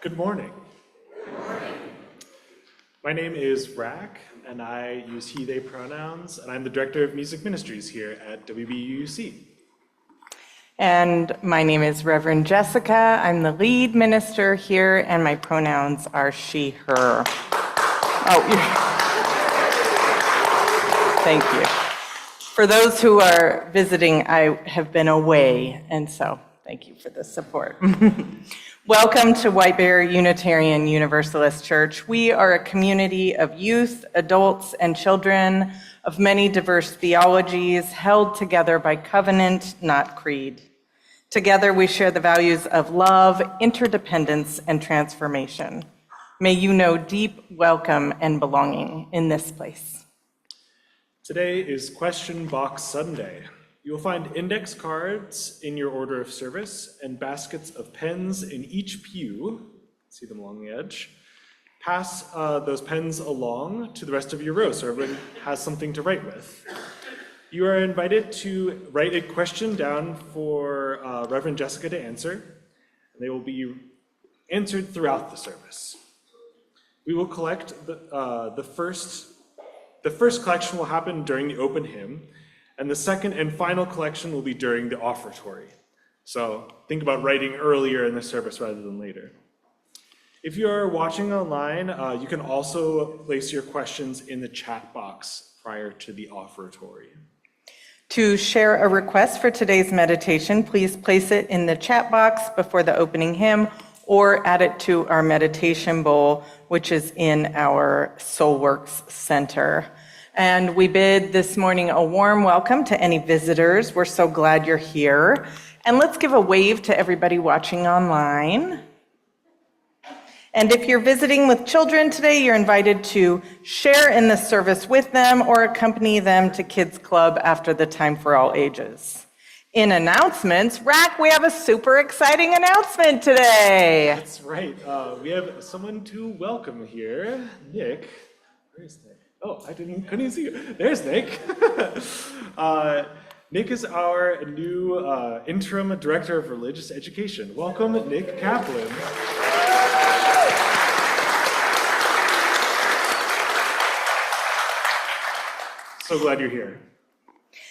Good morning. My name is Rack, and I use he, they pronouns, and I'm the Director of Music Ministries here at WBUUC. And my name is Reverend Jessica. I'm the lead minister here, and my pronouns are she, her. Thank you. For those who are visiting, I have been away, and so thank you for the support. Welcome to White Bear Unitarian Universalist Church. We are a community of youth, adults, and children of many diverse theologies held together by covenant, not creed. Together we share the values of love, interdependence, and transformation. May you know deep welcome and belonging in this place. Today is Question Box Sunday. You will find index cards in your order of service and baskets of pens in each pew. See them along the edge. Pass those pens along to the rest of your row so everyone has something to write with. You are invited to write a question down for Reverend Jessica to answer, and they will be answered throughout the service. We will collect the first collection will happen during the open hymn, and the second and final collection will be during the offertory. So think about writing earlier in the service rather than later. If you are watching online, you can also place your questions in the chat box prior to the offertory. To share a request for today's meditation, please place it in the chat box before the opening hymn or add it to our meditation bowl, which is in our Soulworks Center. And we bid this morning a warm welcome to any visitors. We're so glad you're here. And let's give a wave to everybody watching online. And if you're visiting with children today, you're invited to share in the service with them or accompany them to Kids Club after the time for all ages. In announcements, Rack, we have a super exciting announcement today. That's right. We have someone to welcome here. Nick. Where's Nick? Oh, couldn't even see you. There's Nick. Nick is our new interim director of religious education. Welcome, Nick Kaplan. So glad you're here.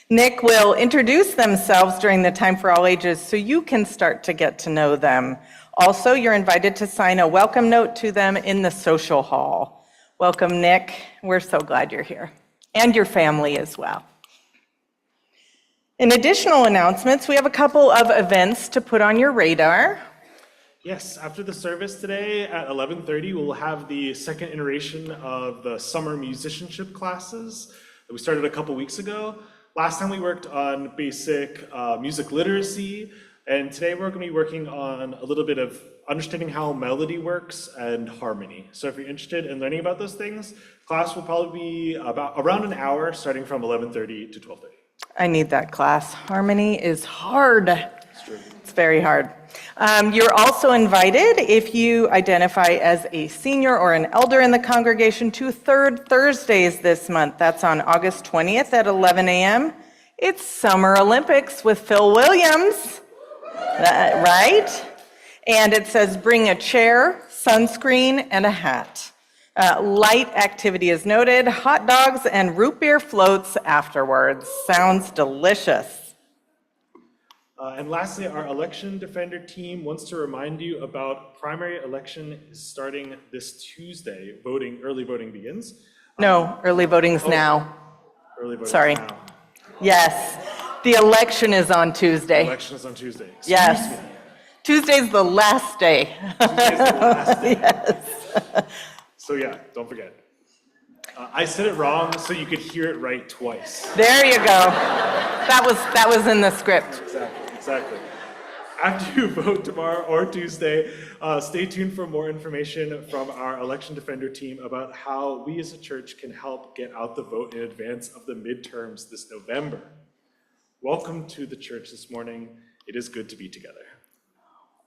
Nick will introduce themselves during the time for all ages so you can start to get to know them. Also, you're invited to sign a welcome note to them in the social hall. Welcome, Nick. We're so glad you're here. And your family as well. In additional announcements, we have a couple of events to put on your radar. Yes, after the service today at 11:30, we'll have the second iteration of the summer musicianship classes that we started a couple weeks ago. Last time we worked on basic music literacy, and today we're going to be working on a little bit of understanding how melody works and harmony. So if you're interested in learning about those things, class will probably be around an hour, starting from 11:30 to 12:30. I need that class. Harmony is hard. It's very hard. You're also invited, if you identify as a senior or an elder in the congregation, to Third Thursdays this month. That's on August 20th at 11 a.m. It's Summer Olympics with Phil Williams, right? And it says bring a chair, sunscreen, and a hat. Light activity is noted, hot dogs and root beer floats afterwards. Sounds delicious. And lastly, our election defender team wants to remind you about primary election is starting this Tuesday. Early voting begins. No, early voting's now. Early voting Sorry. now. Yes, the election is on Tuesday. Election is on Tuesday. Yes. Tuesday's the last day. Tuesday's the last day. Yes. So yeah, don't forget. I said it wrong so you could hear it right twice. There you go. That was in the script. Exactly. After you vote tomorrow or Tuesday, stay tuned for more information from our election defender team about how we as a church can help get out the vote in advance of the midterms this November. Welcome to the church this morning. It is good to be together.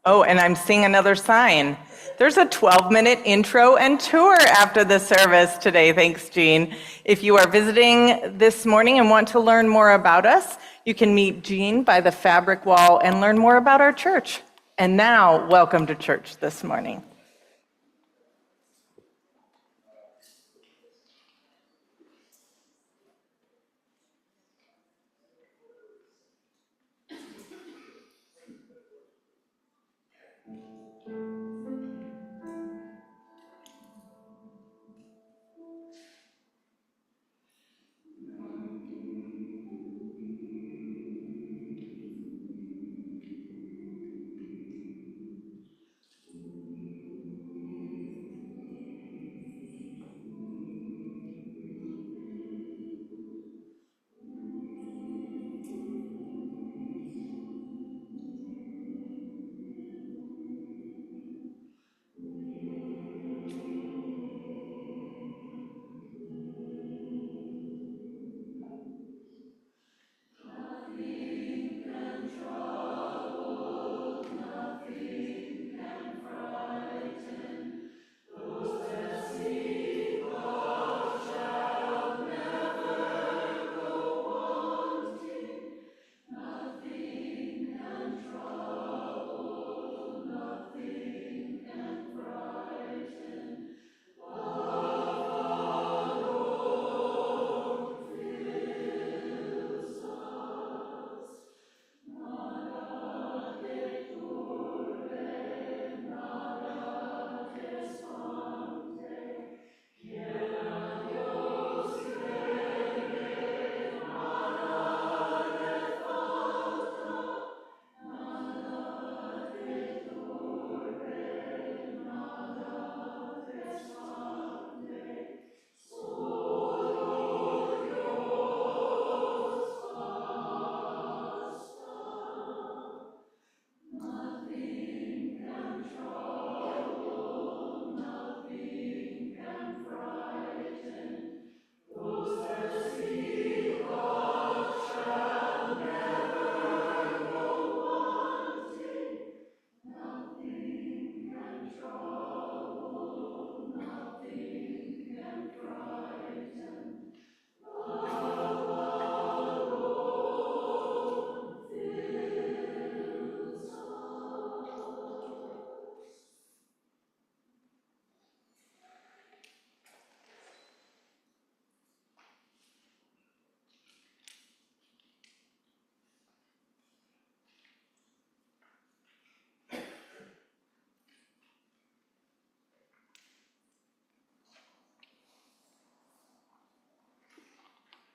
Oh, and I'm seeing another sign. There's a 12-minute intro and tour after the service today. Thanks, Jean. If you are visiting this morning and want to learn more about us, you can meet Jean by the fabric wall and learn more about our church. And now, welcome to church this morning.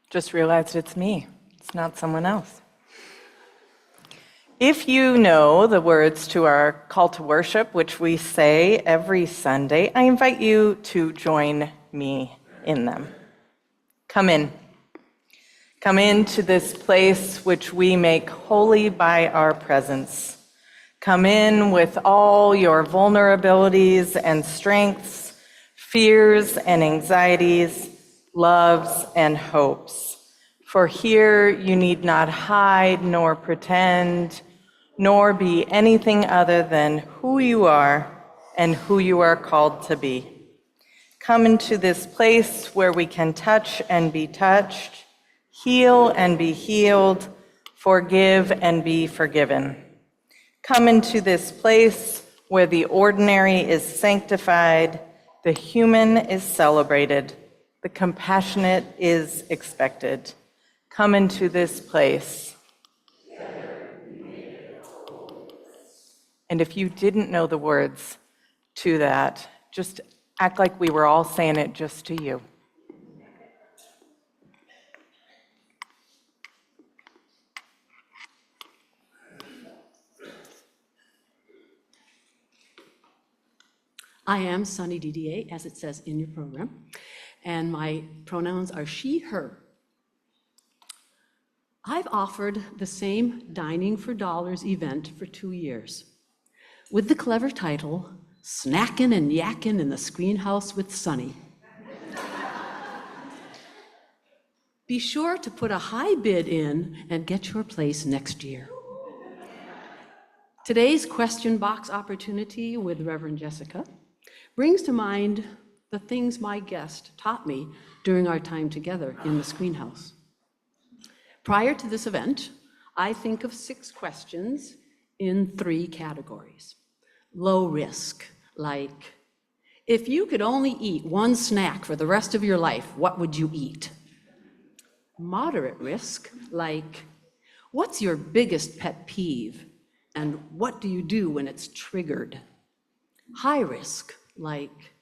Just realized it's me. It's not someone else. If you know the words to our call to worship, which we say every Sunday, I invite you to join me in them. Come in. Come into this place which we make holy by our presence. Come in with all your vulnerabilities and strengths, fears and anxieties, loves and hopes. For here you need not hide nor pretend, nor be anything other than who you are and who you are called to be. Come into this place where we can touch and be touched, heal and be healed, forgive and be forgiven. Come into this place where the ordinary is sanctified, the human is celebrated, the compassionate is expected. Come into this place. And if you didn't know the words to that, just act like we were all saying it just to you. I am Sunny DDA, as it says in your program, and my pronouns are she, her. I've offered the same Dining for Dollars event for 2 years, with the clever title, Snackin' and Yakkin' in the Screenhouse with Sunny. Be sure to put a high bid in and get your place next year. Today's question box opportunity with Reverend Jessica brings to mind the things my guest taught me during our time together in the Screenhouse. Prior to this event, I think of 6 questions in 3 categories. Low risk, like, if you could only eat 1 snack for the rest of your life, what would you eat? Moderate risk, like, what's your biggest pet peeve, and what do you do when it's triggered? High risk, like,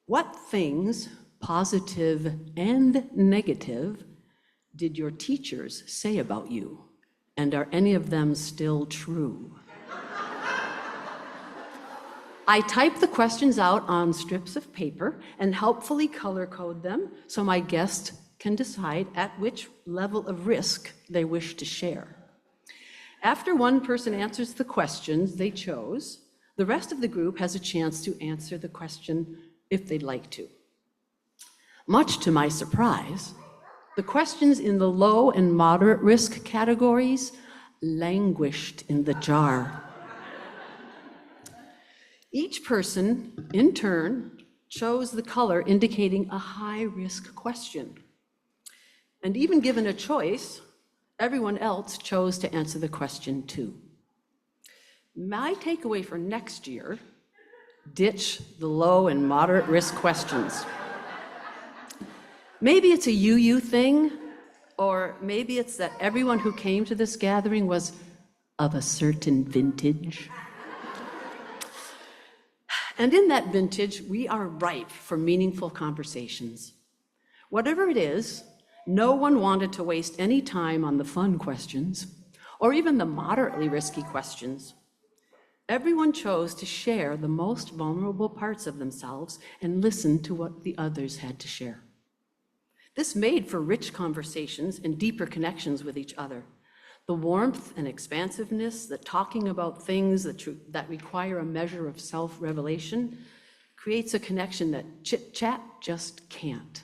what things, positive and negative, did your teachers say about you? And are any of them still true? I type the questions out on strips of paper and helpfully color code them so my guest can decide at which level of risk they wish to share. After one person answers the questions they chose, the rest of the group has a chance to answer the question if they'd like to. Much to my surprise, the questions in the low and moderate risk categories languished in the jar. Each person, in turn, chose the color indicating a high-risk question. And even given a choice, everyone else chose to answer the question too. My takeaway for next year, ditch the low and moderate risk questions. Maybe it's a you thing, or maybe it's that everyone who came to this gathering was of a certain vintage. And in that vintage, we are ripe for meaningful conversations. Whatever it is, no one wanted to waste any time on the fun questions, or even the moderately risky questions. Everyone chose to share the most vulnerable parts of themselves and listen to what the others had to share. This made for rich conversations and deeper connections with each other. The warmth and expansiveness that talking about things that require a measure of self-revelation creates a connection that chit-chat just can't.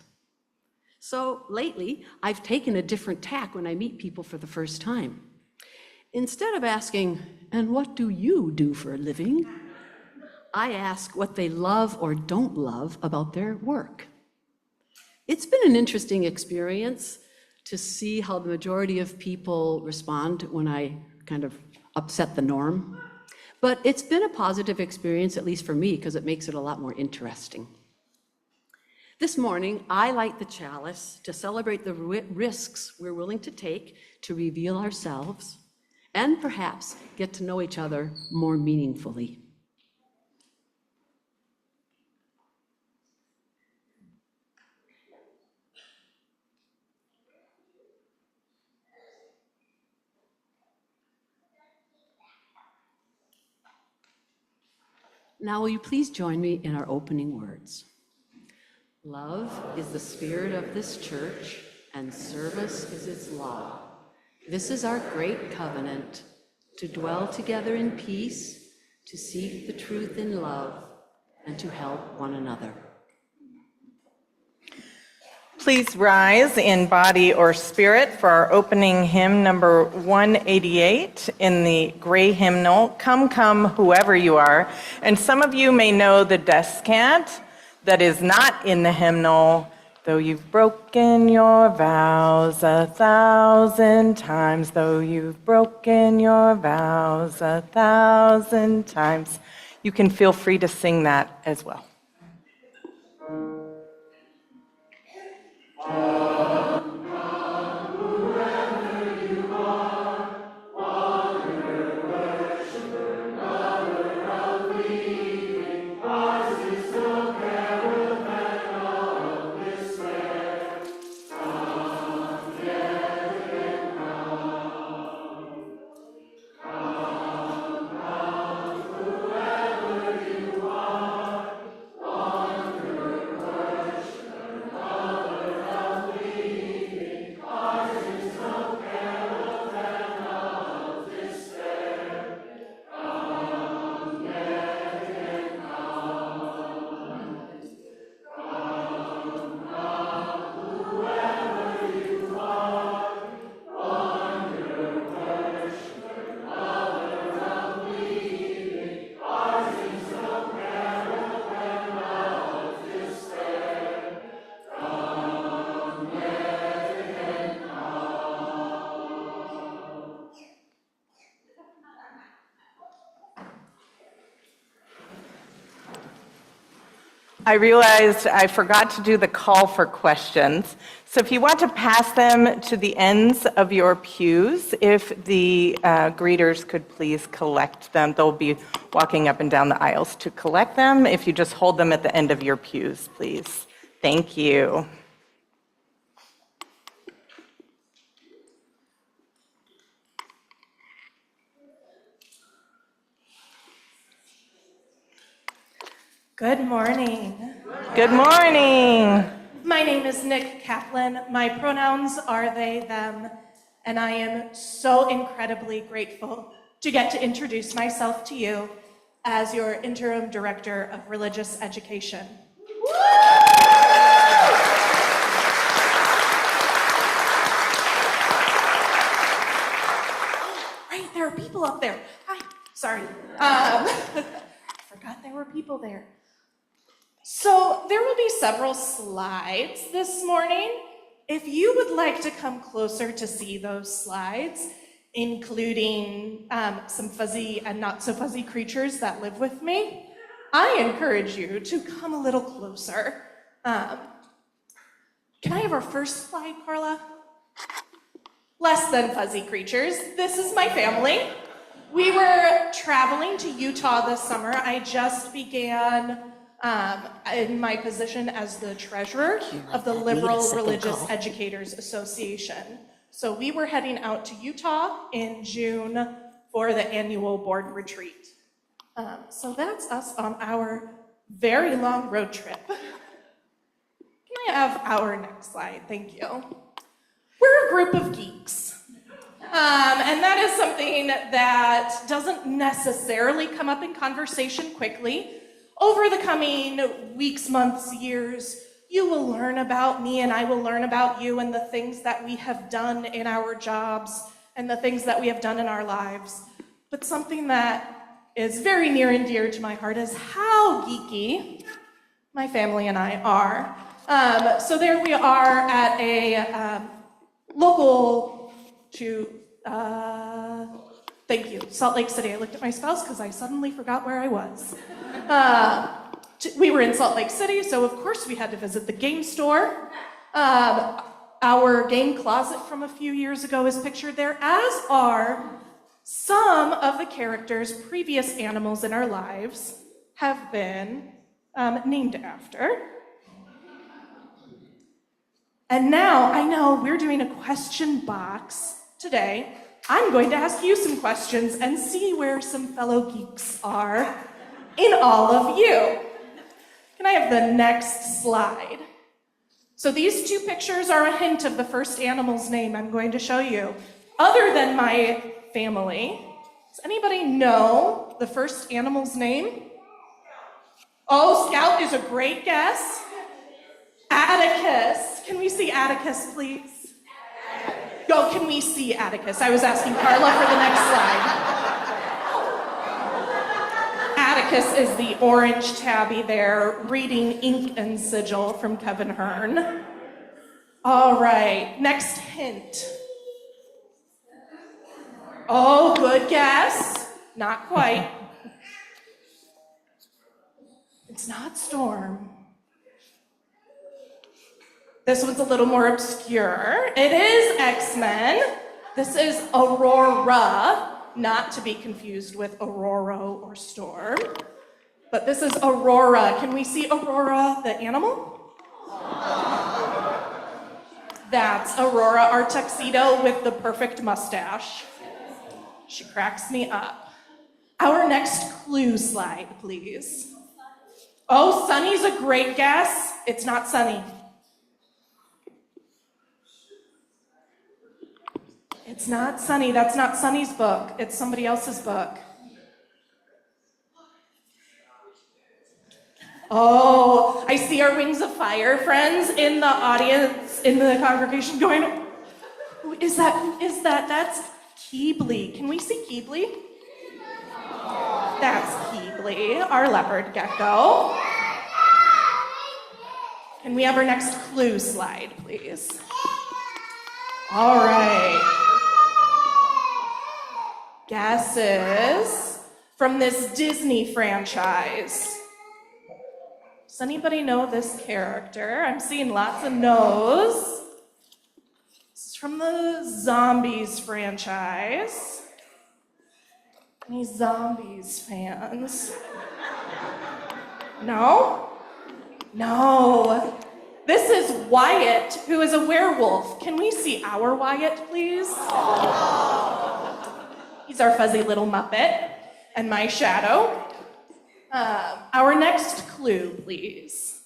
So lately, I've taken a different tack when I meet people for the first time. Instead of asking, "And what do you do for a living?" I ask what they love or don't love about their work. It's been an interesting experience to see how the majority of people respond when I kind of upset the norm. But it's been a positive experience, at least for me, because it makes it a lot more interesting. This morning, I light the chalice to celebrate the risks we're willing to take to reveal ourselves and perhaps get to know each other more meaningfully. Now, will you please join me in our opening words? Love is the spirit of this church, and service is its law. This is our great covenant, to dwell together in peace, to seek the truth in love, and to help one another. Please rise in body or spirit for our opening hymn number 188 in the gray hymnal, Come, Come, Whoever You Are. And some of you may know the descant that is not in the hymnal, though you've broken your vows 1,000 times, though you've broken your vows 1,000 times. You can feel free to sing that as well. I realized I forgot to do the call for questions. So if you want to pass them to the ends of your pews, if the greeters could please collect them. They'll be walking up and down the aisles to collect them. If you just hold them at the end of your pews, please. Thank you. Good morning. Good morning. My name is Nick Kaplan. My pronouns are they, them, and I am so incredibly grateful to get to introduce myself to you as your interim director of religious education. Right, there are people up there. Hi, sorry. Forgot there were people there. So there will be several slides this morning. If you would like to come closer to see those slides, including some fuzzy and not so fuzzy creatures that live with me, I encourage you to come a little closer. Can I have our first slide, Carla? Less than fuzzy creatures. This is my family. We were traveling to Utah this summer. I just began in my position as the treasurer of the Liberal Religious Educators Association. So we were heading out to Utah in June for the annual board retreat. So that's us on our very long road trip. Can I have our next slide? Thank you. We're a group of geeks. And that is something that doesn't necessarily come up in conversation quickly. Over the coming weeks, months, years, you will learn about me and I will learn about you and the things that we have done in our jobs and the things that we have done in our lives. But something that is very near and dear to my heart is how geeky my family and I are. So there we are at a local thank you, Salt Lake City. I looked at my spouse because I suddenly forgot where I was. We were in Salt Lake City, so of course we had to visit the game store. Our game closet from a few years ago is pictured there, as are some of the characters' previous animals in our lives have been named after. And now, I know we're doing a question box today. I'm going to ask you some questions and see where some fellow geeks are in all of you. Can I have the next slide? So these two pictures are a hint of the first animal's name I'm going to show you. Other than my family, does anybody know the first animal's name? Oh, Scout is a great guess. Atticus. Can we see Atticus, please? Oh, can we see Atticus? I was asking Carla for the next slide. Atticus is the orange tabby there, reading Ink and Sigil from Kevin Hearn. All right, next hint. Oh, good guess. Not quite. It's not Storm. This one's a little more obscure. It is X-Men. This is Aurora, not to be confused with Aurora or Storm. But this is Aurora. Can we see Aurora, the animal? That's Aurora, our tuxedo with the perfect mustache. She cracks me up. Our next clue slide, please. Oh, Sunny's a great guess. It's not Sunny. It's not Sunny. That's not Sunny's book. It's somebody else's book. Oh, I see our Wings of Fire friends in the audience, in the congregation going, who is that? That's Keebly. Can we see Keebly? That's Keebly, our leopard gecko. Can we have our next clue slide, please? All right. Guesses from this Disney franchise. Does anybody know this character? I'm seeing lots of no's. This is from the Zombies franchise. Any Zombies fans? No? No. This is Wyatt, who is a werewolf. Can we see our Wyatt, please? He's our fuzzy little Muppet and my shadow. Our next clue, please.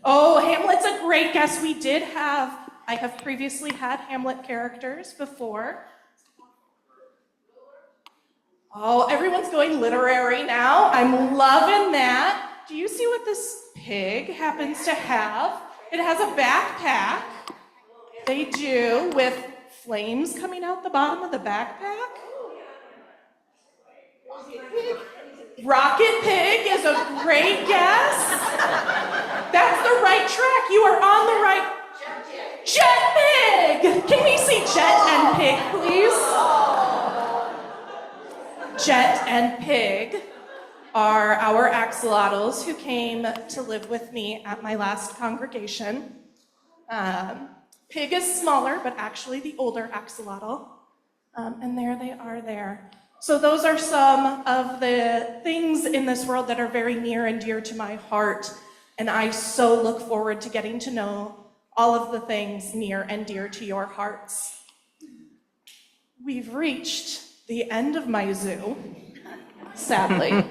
Oh, Hamlet's a great guess. I have previously had Hamlet characters before. Oh, everyone's going literary now. I'm loving that. Do you see what this pig happens to have? It has a backpack. They do, with flames coming out the bottom of the backpack. Rocket Pig is a great guess. That's the right track. You are on the right. Jet Pig! Can we see Jet and Pig, please? Jet and Pig are our axolotls who came to live with me at my last congregation. Pig is smaller, but actually the older axolotl. And there they are there. So those are some of the things in this world that are very near and dear to my heart. And I so look forward to getting to know all of the things near and dear to your hearts. We've reached the end of my zoo, sadly.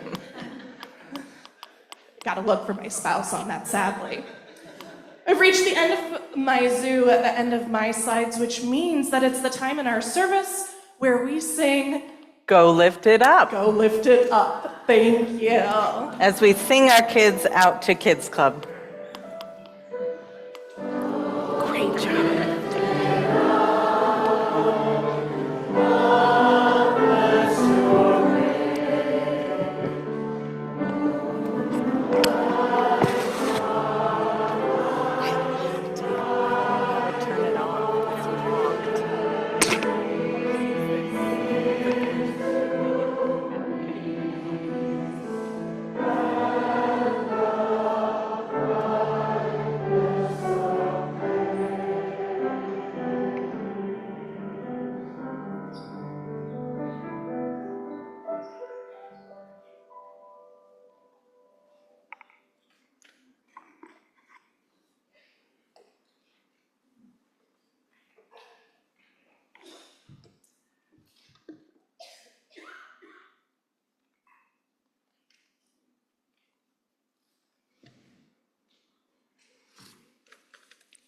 Gotta look for my spouse on that, sadly. I've reached the end of my zoo at the end of my slides, which means that it's the time in our service where we sing, Go lift it up. Go lift it up. Thank you. As we sing our kids out to Kids Club. Great job.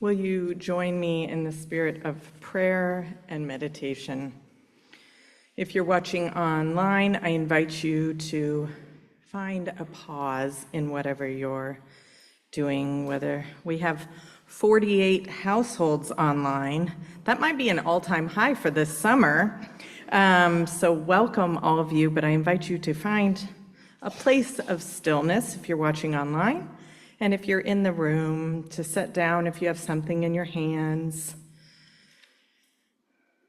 Will you join me in the spirit of prayer and meditation? If you're watching online, I invite you to find a pause in whatever you're doing, whether we have 48 households online. That might be an all-time high for this summer. So welcome all of you, but I invite you to find a place of stillness if you're watching online. And if you're in the room, to sit down if you have something in your hands.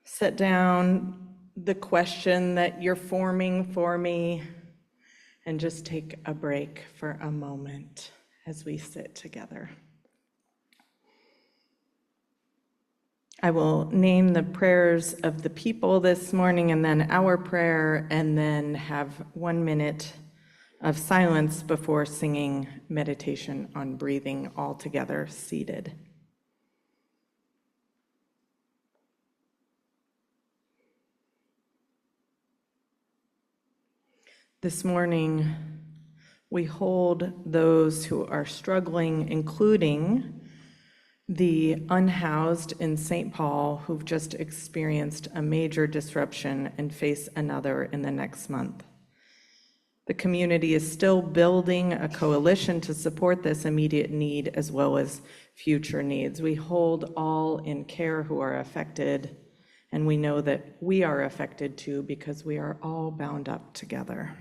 Set down the question that you're forming for me, and just take a break for a moment as we sit together. I will name the prayers of the people this morning, and then our prayer, and then have 1 minute of silence before singing meditation on breathing, all together seated. This morning, we hold those who are struggling, including the unhoused in St. Paul who've just experienced a major disruption and face another in the next month. The community is still building a coalition to support this immediate need as well as future needs. We hold all in care who are affected, and we know that we are affected too because we are all bound up together.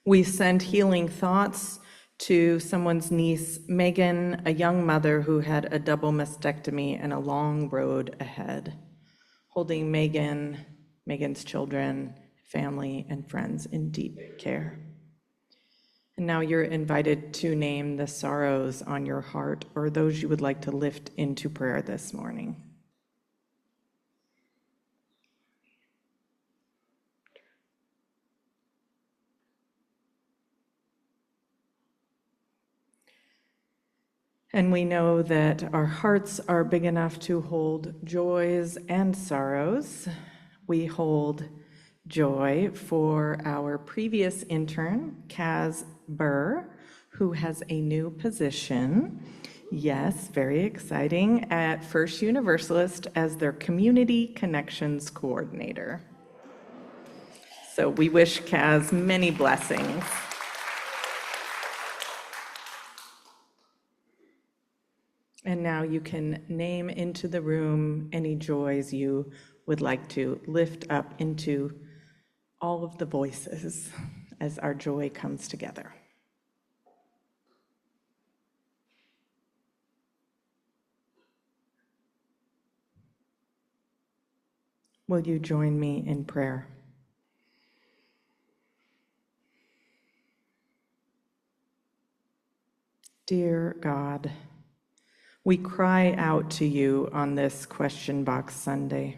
We send healing thoughts to someone's niece, Megan, a young mother who had a double mastectomy and a long road ahead, holding Megan's children, family, and friends in deep care. And now you're invited to name the sorrows on your heart or those you would like to lift into prayer this morning. And we know that our hearts are big enough to hold joys and sorrows. We hold joy for our previous intern, Kaz Burr, who has a new position. Yes, very exciting, at First Universalist as their Community Connections Coordinator. So we wish Kaz many blessings. And now you can name into the room any joys you would like to lift up into all of the voices as our joy comes together. Will you join me in prayer? Dear God, we cry out to you on this Question Box Sunday.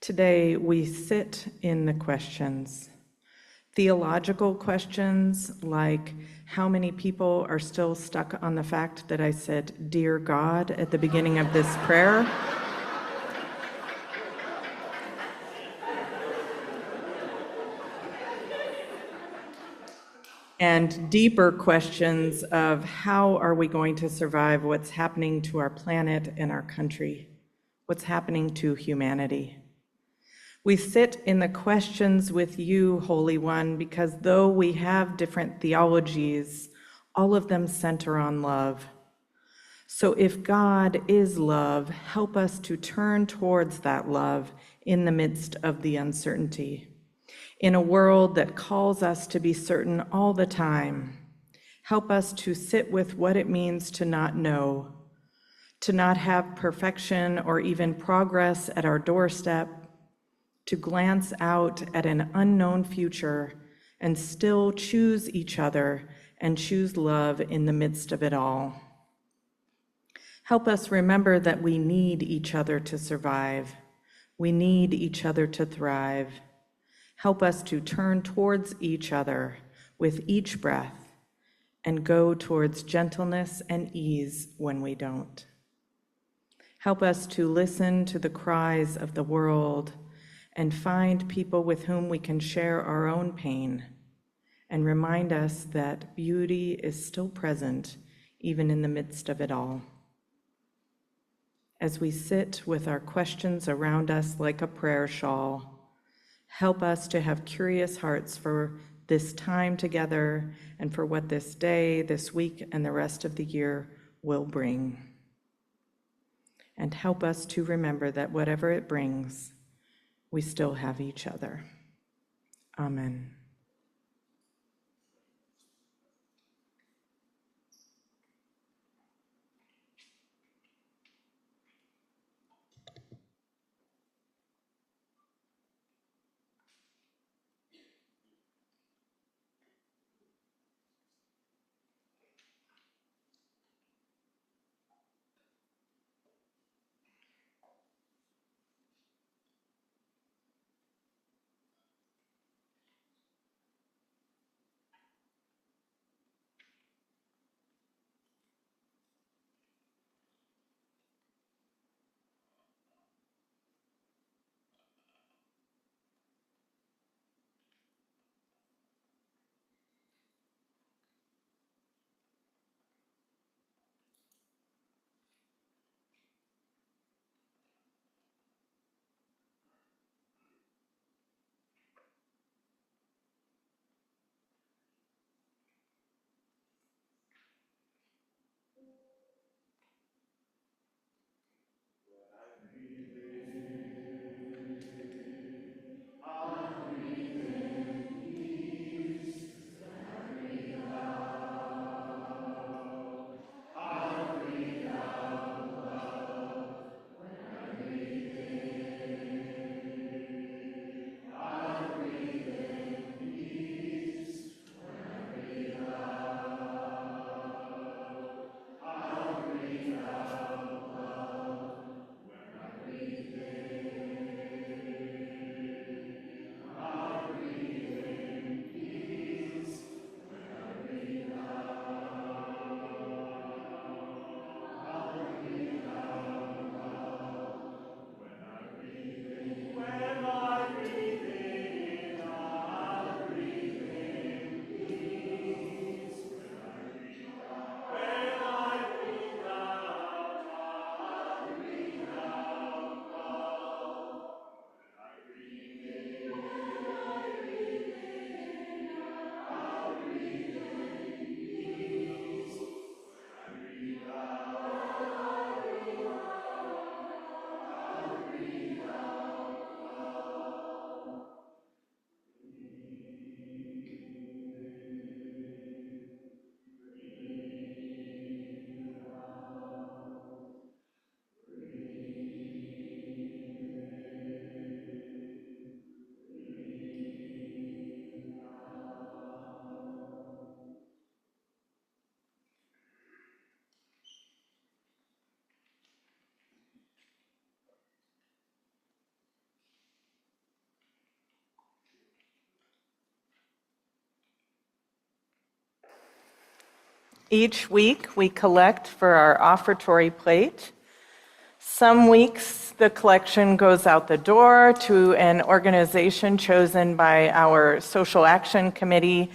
Today, we sit in the questions. Theological questions like how many people are still stuck on the fact that I said, "Dear God," at the beginning of this prayer. And deeper questions of how are we going to survive what's happening to our planet and our country, what's happening to humanity. We sit in the questions with you, Holy One, because though we have different theologies, all of them center on love. So if God is love, help us to turn towards that love in the midst of the uncertainty. In a world that calls us to be certain all the time, help us to sit with what it means to not know, to not have perfection or even progress at our doorstep, to glance out at an unknown future and still choose each other and choose love in the midst of it all. Help us remember that we need each other to survive. We need each other to thrive. Help us to turn towards each other with each breath and go towards gentleness and ease when we don't. Help us to listen to the cries of the world and find people with whom we can share our own pain and remind us that beauty is still present even in the midst of it all. As we sit with our questions around us like a prayer shawl, help us to have curious hearts for this time together and for what this day, this week, and the rest of the year will bring. And help us to remember that whatever it brings, we still have each other. Amen. Each week, we collect for our offertory plate. Some weeks, the collection goes out the door to an organization chosen by our social action committee,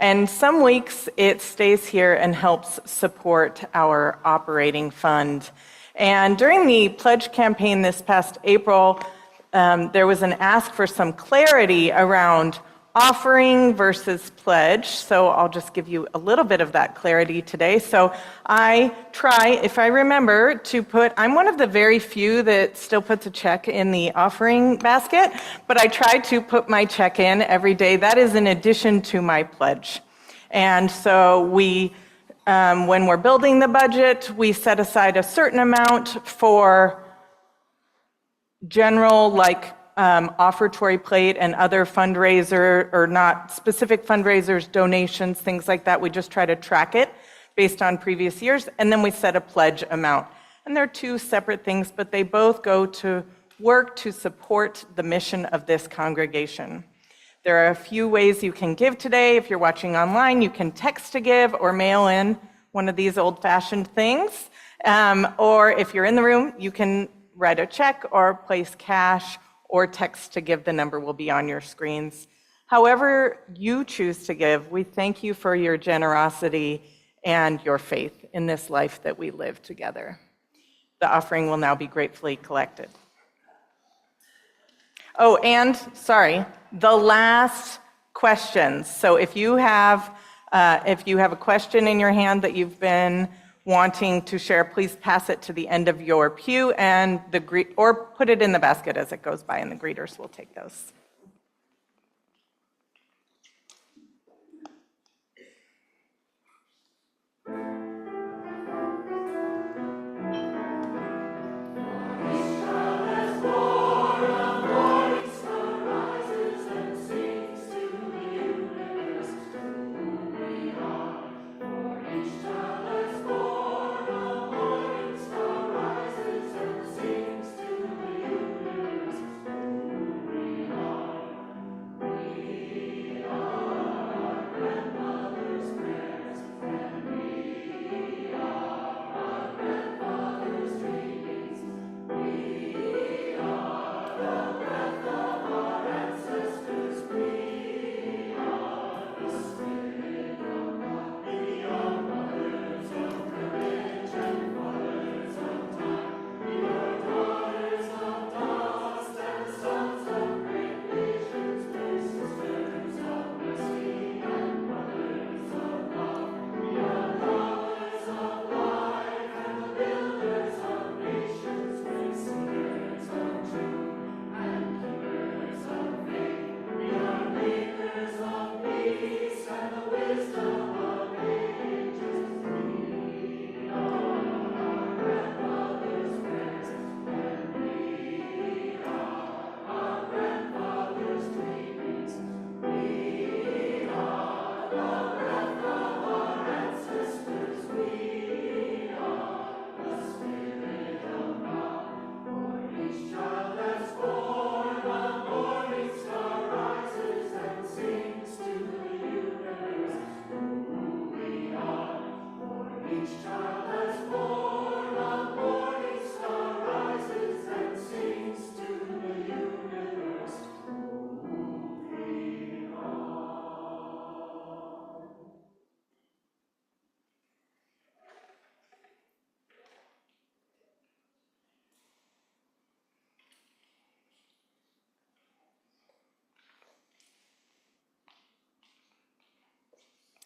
and some weeks it stays here and helps support our operating fund. And during the pledge campaign this past April, there was an ask for some clarity around offering versus pledge, so I'll just give you a little bit of that clarity today. So I try, if I remember, to put, I'm one of the very few that still puts a check in the offering basket, but I try to put my check in every day. That is in addition to my pledge. And so we, when we're building the budget, we set aside a certain amount for general, like offertory plate and other fundraiser, or not specific fundraisers, donations, things like that. We just try to track it based on previous years, and then we set a pledge amount. And they're two separate things, but they both go to work to support the mission of this congregation. There are a few ways you can give today. If you're watching online, you can text to give or mail in one of these old-fashioned things. Or if you're in the room, you can write a check or place cash or text to give. The number will be on your screens. However you choose to give, we thank you for your generosity and your faith in this life that we live together. The offering will now be gratefully collected. Oh, and sorry, the last questions. So if you have a question in your hand that you've been wanting to share, please pass it to the end of your pew and or put it in the basket as it goes by, and the greeters will take those.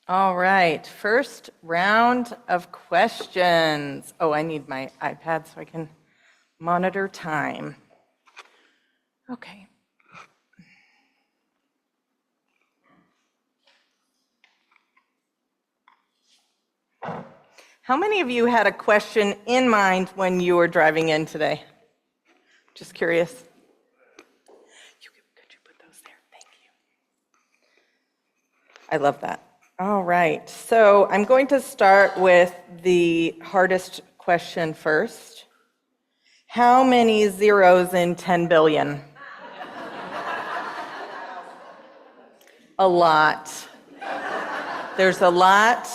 All right, first round of questions. Oh, I need my iPad so I can monitor time. Okay. How many of you had a question in mind when you were driving in today? Just curious. Could you put those there? Thank you. I love that. All right, so I'm going to start with the hardest question first. How many zeros in 10 billion? A lot. There's a lot.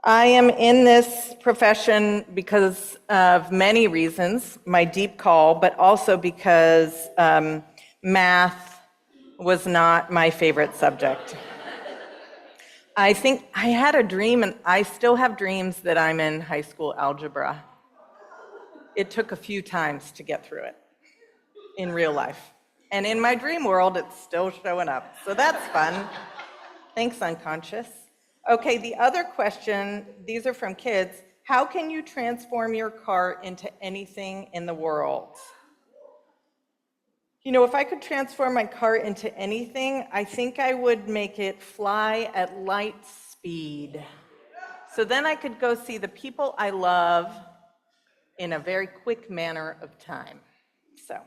I am in this profession because of many reasons, my deep call, but also because math was not my favorite subject. I think I had a dream, and I still have dreams that I'm in high school algebra. It took a few times to get through it in real life. And in my dream world, it's still showing up. So that's fun. Thanks, unconscious. Okay, the other question, these are from kids. How can you transform your car into anything in the world? You know, if I could transform my car into anything, I think I would make it fly at light speed. So then I could go see the people I love in a very quick manner of time. So,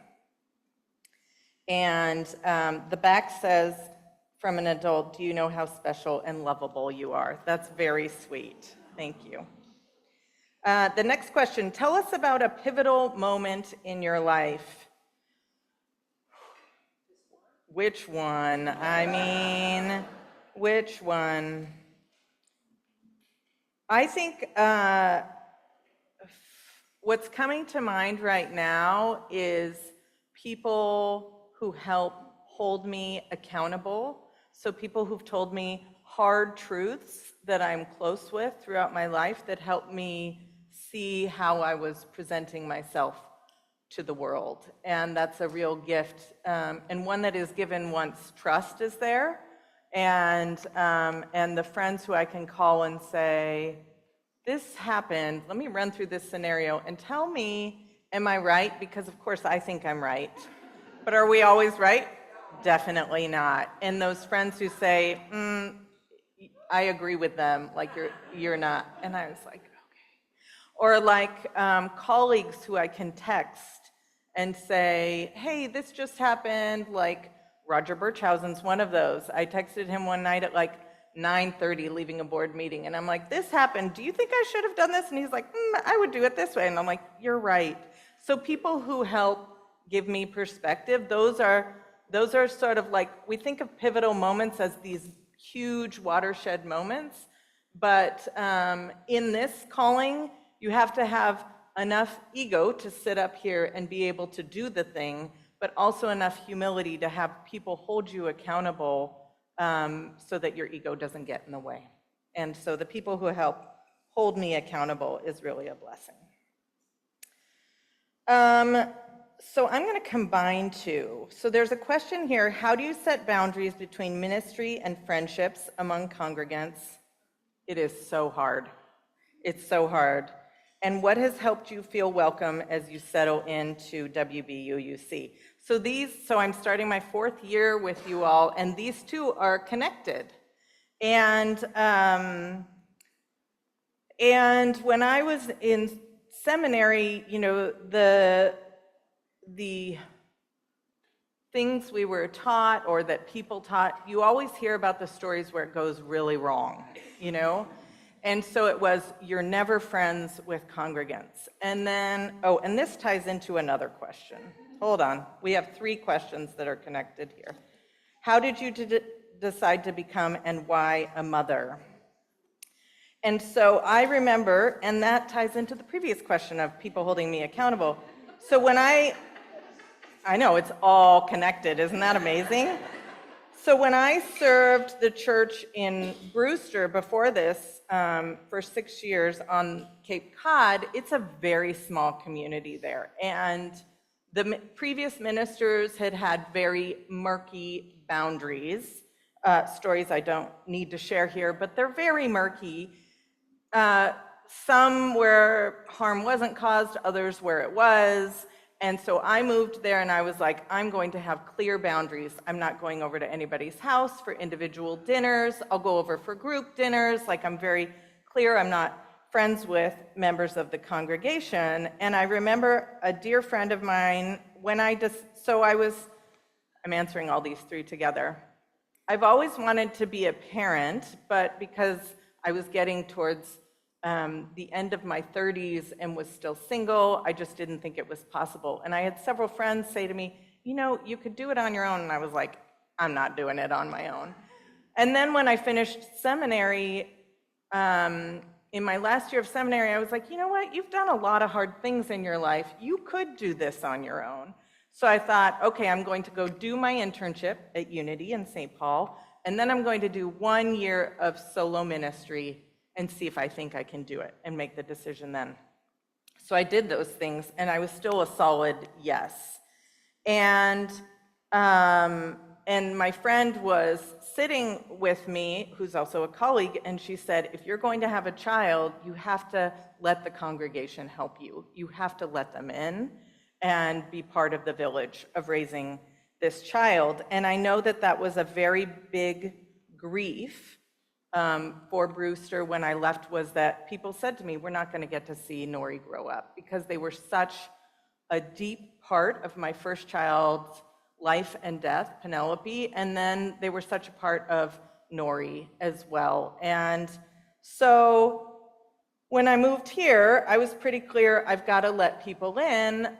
and the back says, from an adult, do you know how special and lovable you are? That's very sweet. Thank you. The next question, tell us about a pivotal moment in your life. Which one? I mean, which one? I think what's coming to mind right now is people who help hold me accountable. So people who've told me hard truths that I'm close with throughout my life that helped me see how I was presenting myself to the world. And that's a real gift, and one that is given once trust is there, and the friends who I can call and say, this happened, let me run through this scenario and tell me, am I right? Because of course I think I'm right. But are we always right? Definitely not. And those friends who say, I agree with them, like you're not. And I was like, okay. Or like colleagues who I can text and say, hey, this just happened. Like Roger Birchhausen's one of those. I texted him one night at like 9:30 leaving a board meeting. And I'm like, this happened. Do you think I should have done this? And he's like, I would do it this way. And I'm like, you're right. So people who help give me perspective, those are sort of like, we think of pivotal moments as these huge watershed moments. But in this calling, you have to have enough ego to sit up here and be able to do the thing, but also enough humility to have people hold you accountable so that your ego doesn't get in the way. And so the people who help hold me accountable is really a blessing. So I'm going to combine two. So there's a question here, how do you set boundaries between ministry and friendships among congregants? It is so hard. It's so hard. And what has helped you feel welcome as you settle into WBUUC? So I'm starting my 4th year with you all, and these two are connected. And when I was in seminary, you know, the things we were taught or that people taught, you always hear about the stories where it goes really wrong, you know? And so it was, you're never friends with congregants. And then, and this ties into another question. Hold on, we have 3 questions that are connected here. How did you decide to become and why a mother? And so I remember, and that ties into the previous question of people holding me accountable. So when I know it's all connected, isn't that amazing? So when I served the church in Brewster before this for 6 years on Cape Cod, it's a very small community there. And the previous ministers had very murky boundaries, stories I don't need to share here, but they're very murky. Some where harm wasn't caused, others where it was. And so I moved there and I was like, I'm going to have clear boundaries. I'm not going over to anybody's house for individual dinners. I'll go over for group dinners. Like, I'm very clear. I'm not friends with members of the congregation. And I remember a dear friend of mine, I'm answering all these 3 together. I've always wanted to be a parent, but because I was getting towards the end of my 30s and was still single, I just didn't think it was possible. And I had several friends say to me, you know, you could do it on your own. And I was like, I'm not doing it on my own. And then when I finished seminary, in my last year of seminary, I was like, you know what? You've done a lot of hard things in your life. You could do this on your own. So I thought, okay, I'm going to go do my internship at Unity in St. Paul, and then I'm going to do 1 year of solo ministry and see if I think I can do it and make the decision then. So I did those things, and I was still a solid yes. And my friend was sitting with me, who's also a colleague, and she said, if you're going to have a child, you have to let the congregation help you. You have to let them in and be part of the village of raising this child. And I know that that was a very big grief for Brewster when I left, was that people said to me, we're not going to get to see Nori grow up, because they were such a deep part of my first child's life and death, Penelope, and then they were such a part of Nori as well. And so when I moved here, I was pretty clear, I've got to let people in,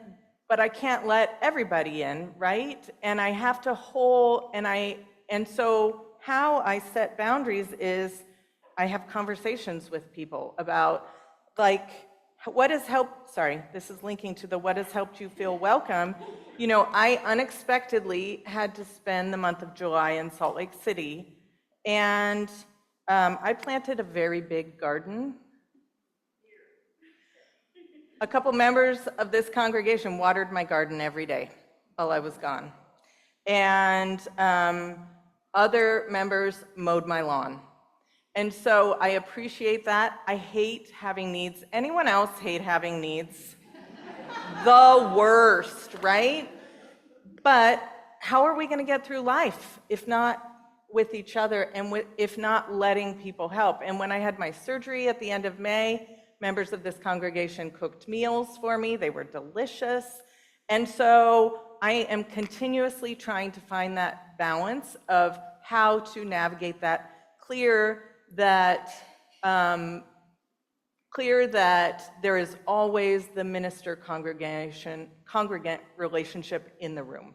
but I can't let everybody in, right? And I have to and so how I set boundaries is I have conversations with people about, like, this is linking to the what has helped you feel welcome. You know, I unexpectedly had to spend the month of July in Salt Lake City, and I planted a very big garden. A couple members of this congregation watered my garden every day while I was gone. And other members mowed my lawn. And so I appreciate that. I hate having needs. Anyone else hate having needs? The worst, right? But how are we going to get through life if not with each other and if not letting people help? And when I had my surgery at the end of May, members of this congregation cooked meals for me. They were delicious. And so I am continuously trying to find that balance of how to navigate that, clear that there is always the minister-congregant relationship in the room.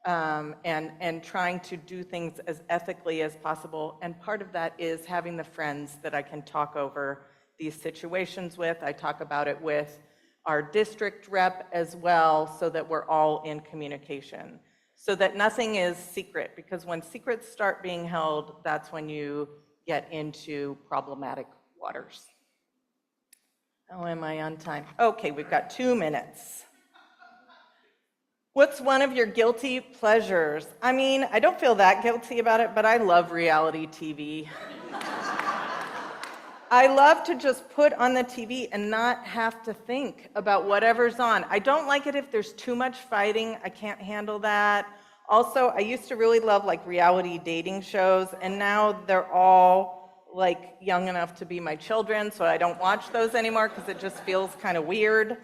And trying to do things as ethically as possible. And part of that is having the friends that I can talk over these situations with. I talk about it with our district rep as well, so that we're all in communication, so that nothing is secret, because when secrets start being held, that's when you get into problematic waters. Oh, am I on time? Okay, we've got 2 minutes. What's one of your guilty pleasures? I mean, I don't feel that guilty about it, but I love reality TV. I love to just put on the TV and not have to think about whatever's on. I don't like it if there's too much fighting. I can't handle that. Also, I used to really love like reality dating shows, and now they're all like young enough to be my children, so I don't watch those anymore because it just feels kind of weird.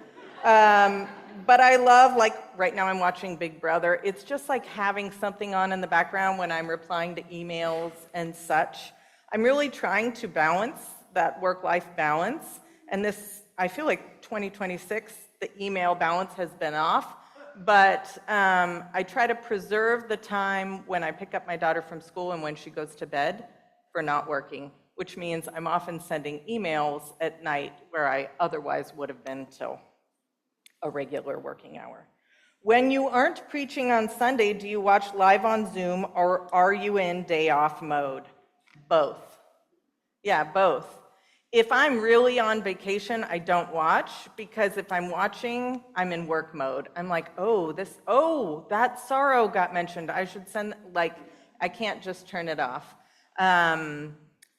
But I love, like right now I'm watching Big Brother. It's just like having something on in the background when I'm replying to emails and such. I'm really trying to balance that work-life balance. And this, I feel like 2026, the email balance has been off. But I try to preserve the time when I pick up my daughter from school and when she goes to bed for not working, which means I'm often sending emails at night where I otherwise would have been till a regular working hour. When you aren't preaching on Sunday, do you watch live on Zoom or are you in day off mode? Both. Yeah, both. If I'm really on vacation, I don't watch, because if I'm watching, I'm in work mode. I'm like, that sorrow got mentioned. I should send, like, I can't just turn it off.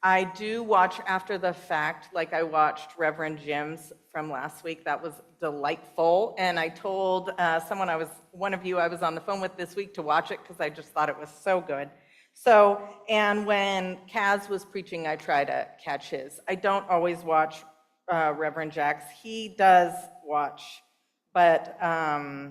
I do watch after the fact, like I watched Reverend Jim's from last week. That was delightful. And I told one of you I was on the phone with this week to watch it because I just thought it was so good. So, and when Kaz was preaching, I try to catch his. I don't always watch Reverend Jack's. He does watch, but I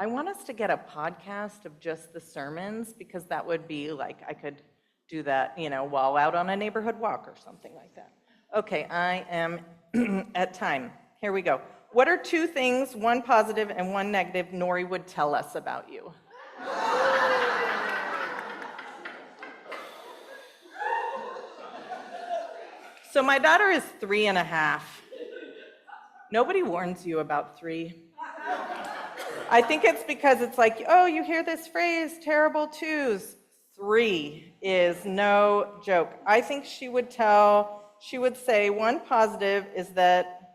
want us to get a podcast of just the sermons, because that would be like, I could do that, while out on a neighborhood walk or something like that. Okay, I am at time. Here we go. What are 2 things, one positive and one negative, Nori would tell us about you? So my daughter is 3.5. Nobody warns you about 3. I think it's because it's like, oh, you hear this phrase, terrible twos. 3 is no joke. I think she would say one positive is that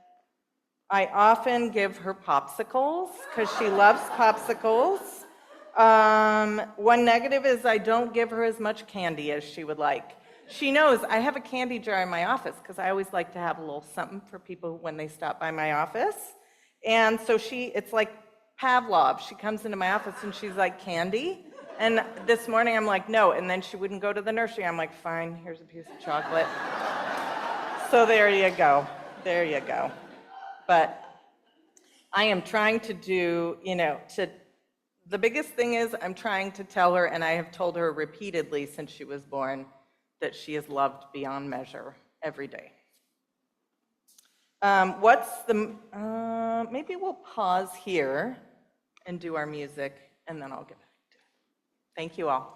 I often give her popsicles because she loves popsicles. One negative is I don't give her as much candy as she would like. She knows I have a candy jar in my office because I always like to have a little something for people when they stop by my office. And so it's like Pavlov. She comes into my office and she's like, candy? And this morning I'm like, no. And then she wouldn't go to the nursery. I'm like, fine, here's a piece of chocolate. So there you go. There you go. But I am trying to do, the biggest thing is I'm trying to tell her, and I have told her repeatedly since she was born, that she is loved beyond measure every day. Maybe we'll pause here and do our music, and then I'll get back to it. Thank you all.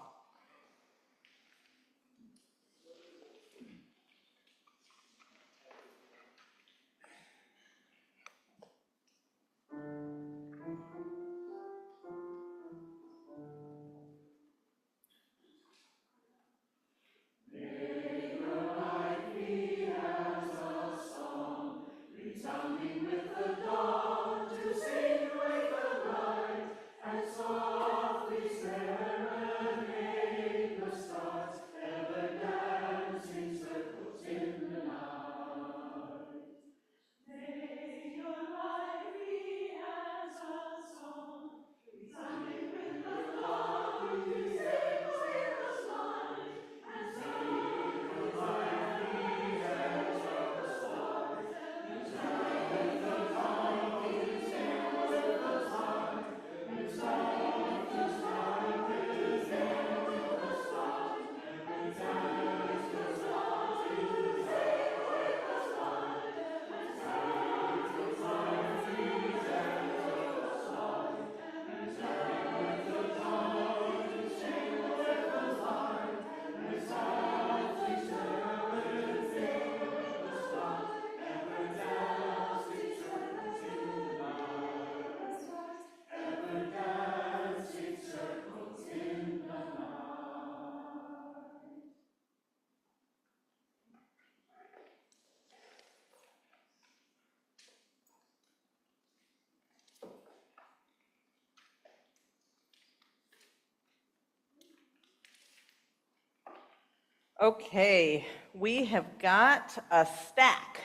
Okay, we have got a stack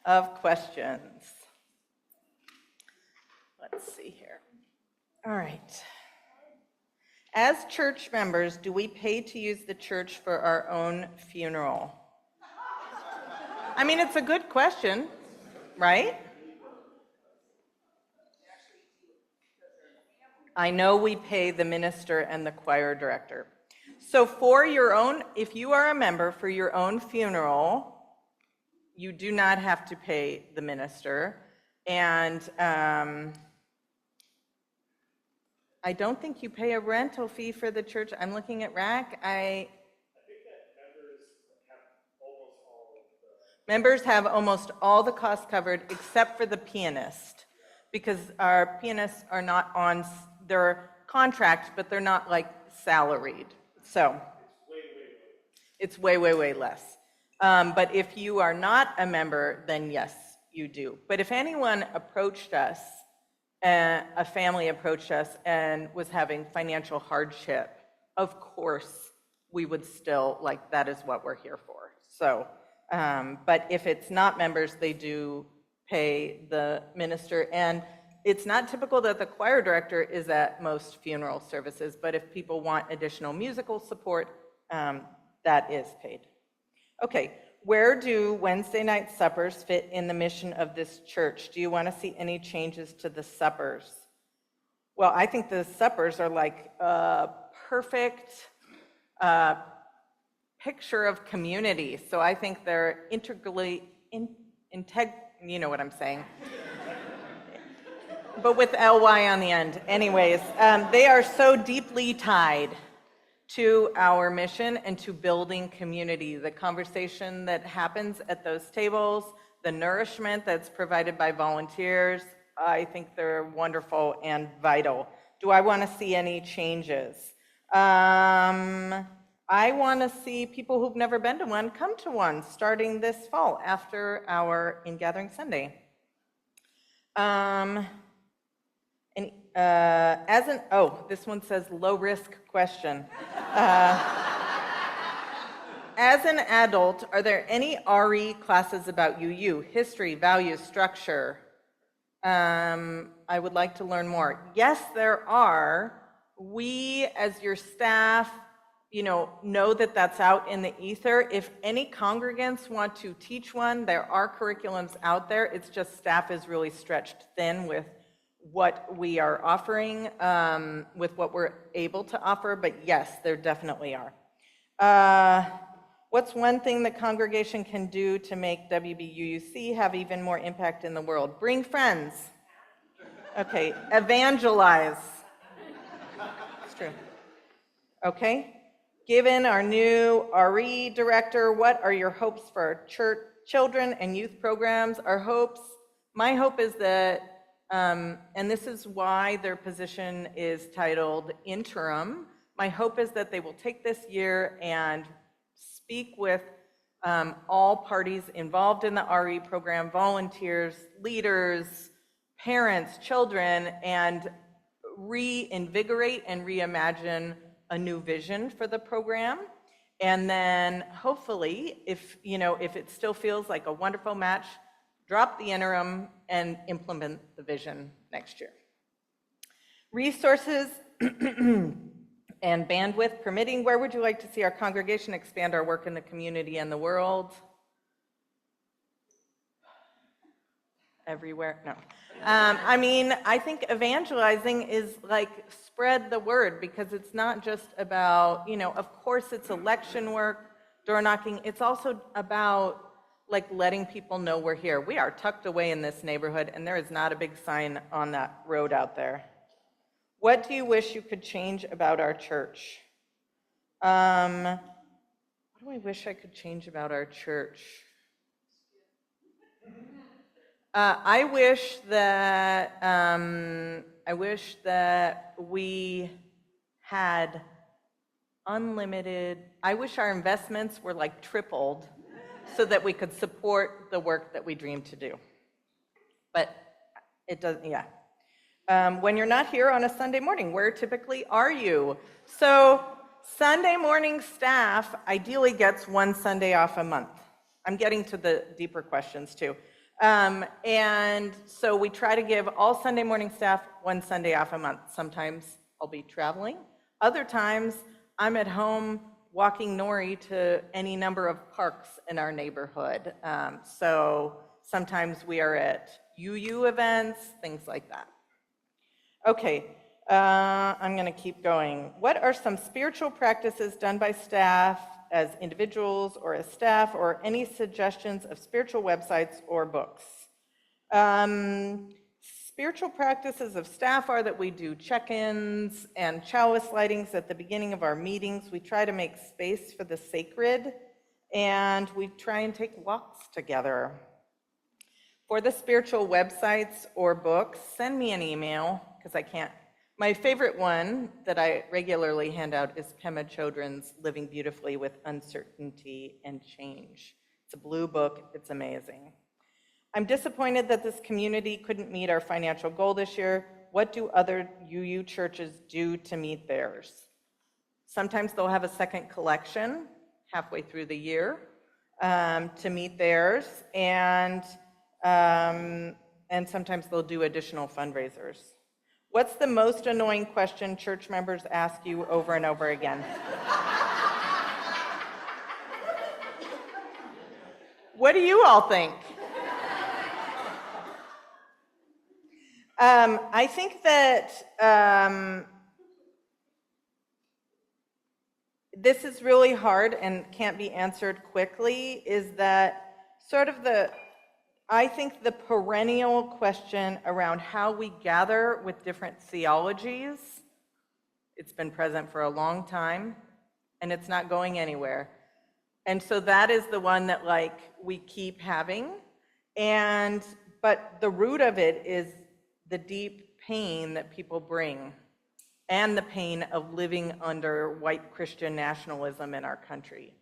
of questions. Let's see here. All right. As church members, do we pay to use the church for our own funeral? I mean, it's a good question, right? I know we pay the minister and the choir director. So for your own, if you are a member for your own funeral, you do not have to pay the minister. And I don't think you pay a rental fee for the church. I'm looking at RAC. I think that members have almost all the costs covered except for the pianist, because our pianists are not on their contract, but they're not like salaried. So it's way less. But if you are not a member, then yes, you do. But if anyone approached us, a family approached us and was having financial hardship, of course, we would still, like, that is what we're here for. So, but if it's not members, they do pay the minister. And it's not typical that the choir director is at most funeral services, but if people want additional musical support, that is paid. Okay, where do Wednesday night suppers fit in the mission of this church? Do you want to see any changes to the suppers? Well, I think the suppers are like a perfect picture of community. So I think they're integrally, you know what I'm saying. But with LY on the end. Anyways, they are so deeply tied to our mission and to building community. The conversation that happens at those tables, the nourishment that's provided by volunteers, I think they're wonderful and vital. Do I want to see any changes? I want to see people who've never been to one come to one starting this fall after our In Gathering Sunday. This one says low risk question. As an adult, are there any RE classes about UU, history, values, structure? I would like to learn more. Yes, there are. We, as your staff, know that that's out in the ether. If any congregants want to teach one, there are curriculums out there. It's just staff is really stretched thin with what we are offering, with what we're able to offer, but yes, there definitely are. What's one thing the congregation can do to make WBUUC have even more impact in the world? Bring friends. Okay, evangelize. It's true. Okay, given our new RE director, what are your hopes for our church, children and youth programs? My hope is that and this is why their position is titled interim. My hope is that they will take this year and speak with all parties involved in the RE program, volunteers, leaders, parents, children, and reinvigorate and reimagine a new vision for the program. And then hopefully, if it still feels like a wonderful match, drop the interim and implement the vision next year. Resources and bandwidth permitting, where would you like to see our congregation expand our work in the community and the world? Everywhere? No. I think evangelizing is like spread the word, because it's not just about, of course it's election work, door knocking. It's also about like letting people know we're here. We are tucked away in this neighborhood, and there is not a big sign on that road out there. What do you wish you could change about our church? What do I wish I could change about our church? I wish that we had unlimited. I wish our investments were like tripled, so that we could support the work that we dream to do. But it doesn't, yeah. When you're not here on a Sunday morning, where typically are you? So Sunday morning staff ideally gets one Sunday off a month. I'm getting to the deeper questions too. And so we try to give all Sunday morning staff one Sunday off a month. Sometimes I'll be traveling. Other times I'm at home walking Nori to any number of parks in our neighborhood. So sometimes we are at UU events, things like that. Okay, I'm going to keep going. What are some spiritual practices done by staff as individuals or as staff, or any suggestions of spiritual websites or books? Spiritual practices of staff are that we do check-ins and chalice lightings at the beginning of our meetings. We try to make space for the sacred, and we try and take walks together. For the spiritual websites or books, send me an email, because I can't. My favorite one that I regularly hand out is Pema Chodron's Living Beautifully with Uncertainty and Change. It's a blue book. It's amazing. I'm disappointed that this community couldn't meet our financial goal this year. What do other UU churches do to meet theirs? Sometimes they'll have a second collection halfway through the year to meet theirs, and sometimes they'll do additional fundraisers. What's the most annoying question church members ask you over and over again? What do you all think? I think that this is really hard and can't be answered quickly, is that sort of I think the perennial question around how we gather with different theologies, it's been present for a long time, and it's not going anywhere. And so that is the one that we keep having, but the root of it is the deep pain that people bring, and the pain of living under white Christian nationalism in our country.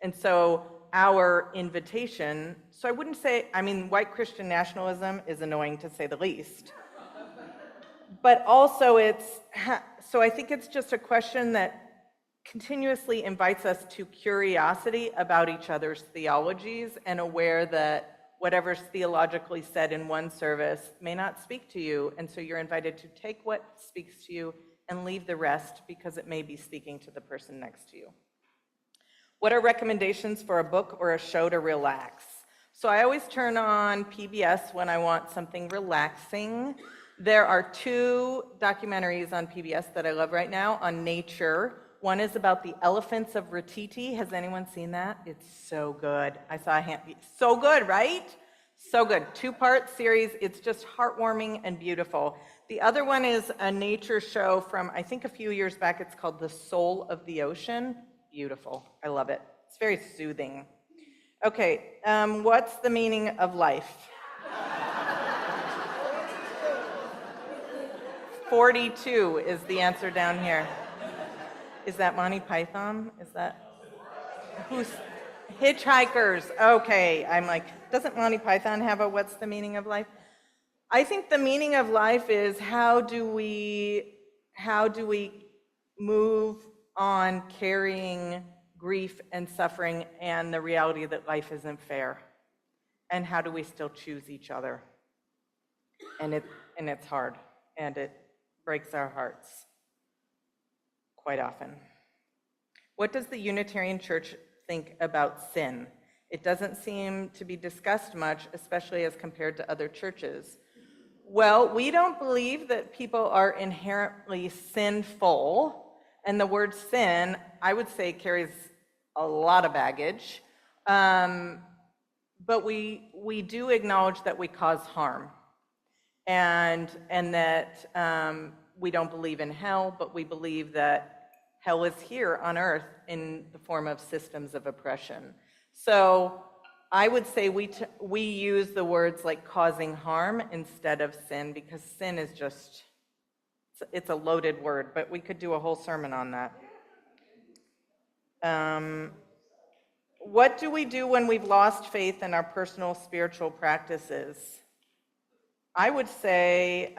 And so our invitation, so I wouldn't say, white Christian nationalism is annoying to say the least. But also so I think it's just a question that continuously invites us to curiosity about each other's theologies, and aware that whatever's theologically said in one service may not speak to you, and so you're invited to take what speaks to you and leave the rest, because it may be speaking to the person next to you. What are recommendations for a book or a show to relax? So I always turn on PBS when I want something relaxing. There are 2 documentaries on PBS that I love right now on nature. One is about the elephants of Rotiti. Has anyone seen that? It's so good. I saw a hand. So good, right? So good. 2-part series. It's just heartwarming and beautiful. The other one is a nature show from, I think, a few years back. It's called The Soul of the Ocean. Beautiful. I love it. It's very soothing. Okay, what's the meaning of life? 42 is the answer down here. Is that Monty Python? Is that who's Hitchhikers? Okay, I'm like, doesn't Monty Python have a what's the meaning of life? I think the meaning of life is how do we move on carrying grief and suffering and the reality that life isn't fair, and how do we still choose each other? And it's hard, and it breaks our hearts quite often. What does the Unitarian Church think about sin? It doesn't seem to be discussed much, especially as compared to other churches. Well, we don't believe that people are inherently sinful, and the word sin, I would say, carries a lot of baggage, but we do acknowledge that we cause harm, and that we don't believe in hell, but we believe that hell is here on earth in the form of systems of oppression. So I would say we use the words like causing harm instead of sin, because sin is just, it's a loaded word, but we could do a whole sermon on that. What do we do when we've lost faith in our personal spiritual practices? I would say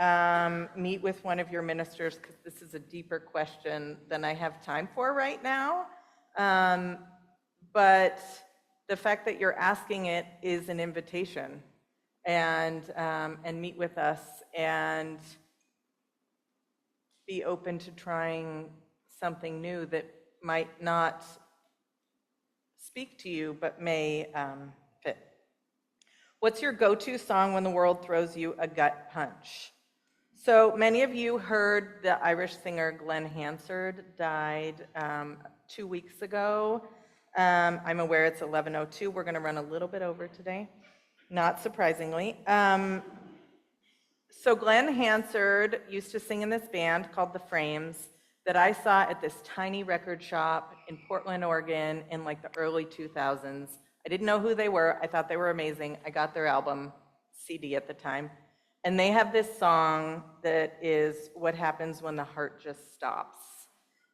meet with one of your ministers, because this is a deeper question than I have time for right now. But the fact that you're asking it is an invitation, and meet with us and be open to trying something new that might not speak to you, but may fit. What's your go-to song when the world throws you a gut punch? So many of you heard the Irish singer Glenn Hansard died 2 weeks ago. I'm aware it's 11:02. We're going to run a little bit over today, not surprisingly. So Glenn Hansard used to sing in this band called The Frames that I saw at this tiny record shop in Portland, Oregon in like the early 2000s. I didn't know who they were. I thought they were amazing. I got their album, CD at the time. And they have this song that is what happens when the heart just stops.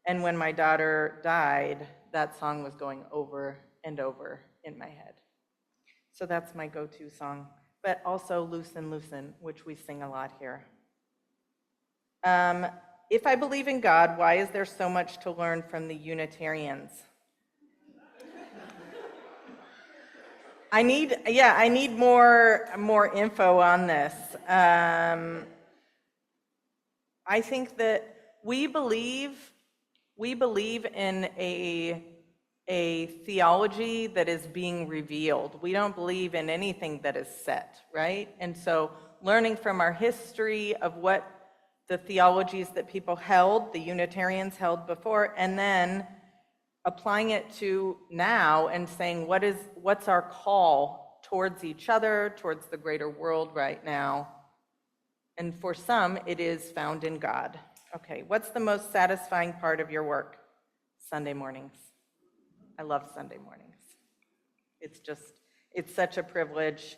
And when my daughter died, that song was going over and over in my head. So that's my go-to song. But also Loosen, Loosen, which we sing a lot here. If I believe in God, why is there so much to learn from the Unitarians? I need more info on this. I think that we believe in a theology that is being revealed. We don't believe in anything that is set, right? And so learning from our history of what the theologies that people held, the Unitarians held before, and then applying it to now and saying, what's our call towards each other, towards the greater world right now? And for some, it is found in God. Okay, what's the most satisfying part of your work? Sunday mornings. I love Sunday mornings. It's such a privilege.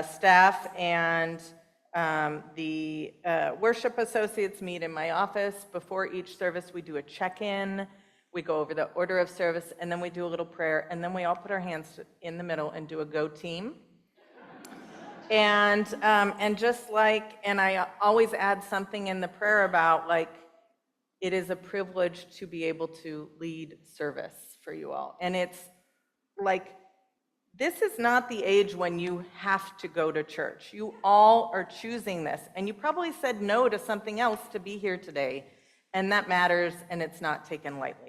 Staff and the worship associates meet in my office. Before each service, we do a check-in. We go over the order of service, and then we do a little prayer, and then we all put our hands in the middle and do a go team. And I always add something in the prayer about like, it is a privilege to be able to lead service for you all. And it's like, this is not the age when you have to go to church. You all are choosing this, and you probably said no to something else to be here today, and that matters, and it's not taken lightly.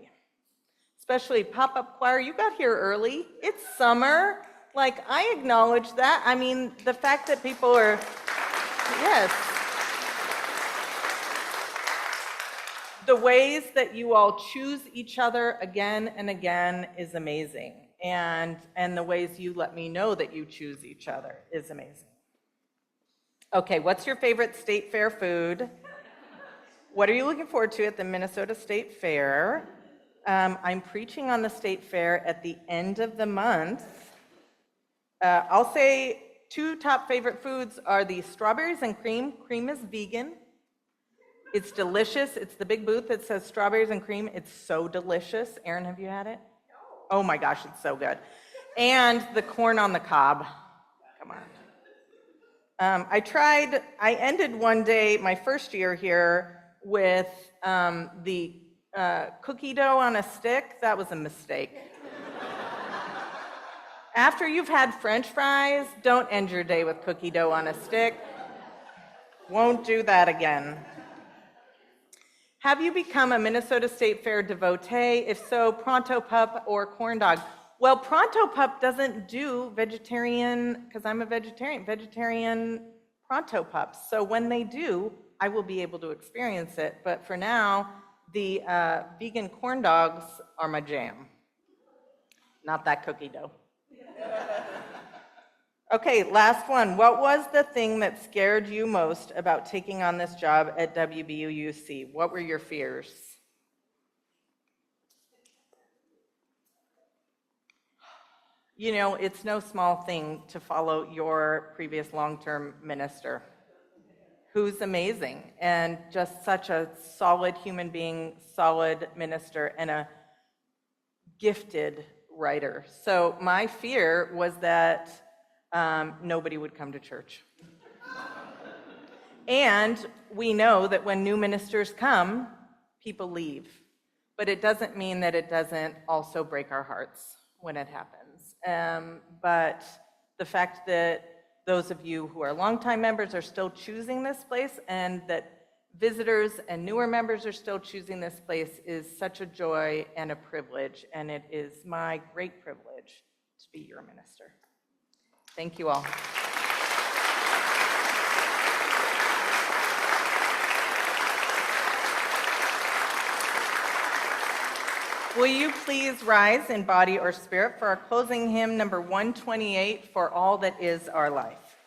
Especially pop-up choir, you got here early. It's summer. Like, I acknowledge that. I mean, the fact that people are, yes. The ways that you all choose each other again and again is amazing. And the ways you let me know that you choose each other is amazing. Okay, what's your favorite state fair food? What are you looking forward to at the Minnesota State Fair? I'm preaching on the state fair at the end of the month. I'll say 2 top favorite foods are the strawberries and cream. Cream is vegan. It's delicious. It's the big booth that says strawberries and cream. It's so delicious. Erin, have you had it? No. Oh my gosh, it's so good. And the corn on the cob. Come on. I ended one day, my first year here, with the cookie dough on a stick. That was a mistake. After you've had French fries, don't end your day with cookie dough on a stick. Won't do that again. Have you become a Minnesota State Fair devotee? If so, Pronto Pup or corn dog? Well, Pronto Pup doesn't do vegetarian, because I'm a vegetarian Pronto Pups. So when they do, I will be able to experience it. But for now, the vegan corn dogs are my jam. Not that cookie dough. Okay, last one. What was the thing that scared you most about taking on this job at WBUUC? What were your fears? You know, it's no small thing to follow your previous long-term minister, who's amazing and just such a solid human being, solid minister, and a gifted writer. So my fear was that nobody would come to church. And we know that when new ministers come, people leave. But it doesn't mean that it doesn't also break our hearts when it happens. But the fact that those of you who are longtime members are still choosing this place, and that visitors and newer members are still choosing this place, is such a joy and a privilege, and it is my great privilege to be your minister. Thank you all. Will you please rise in body or spirit for our closing hymn, number 128, For All That Is Our Life.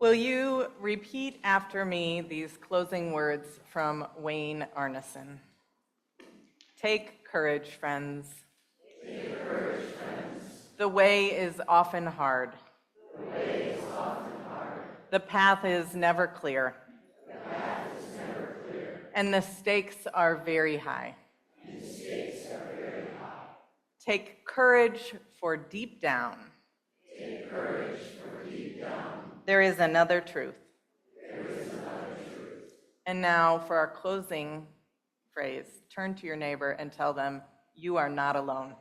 Will you repeat after me these closing words from Wayne Arneson? Take courage, friends. Take courage, friends. The way is often hard. The way is often hard. The path is never clear. The path is never clear. And the stakes are very high. And the stakes are very high. Take courage, for deep down. Take courage, for deep down. There is another truth. There is another truth. And now for our closing phrase, turn to your neighbor and tell them, you are not alone.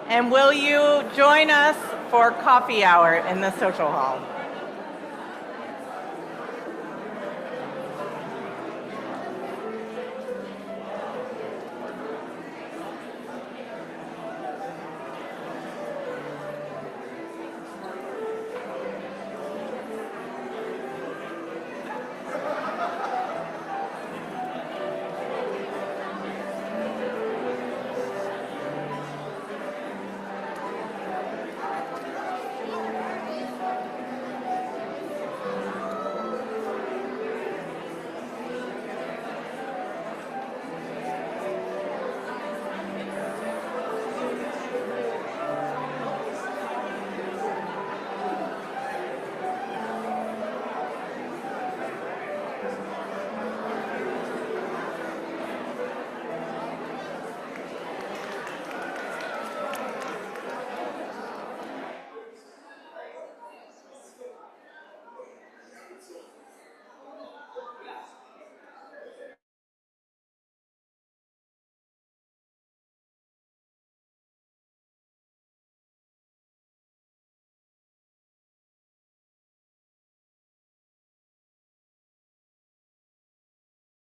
And will you join us for coffee hour in the social hall?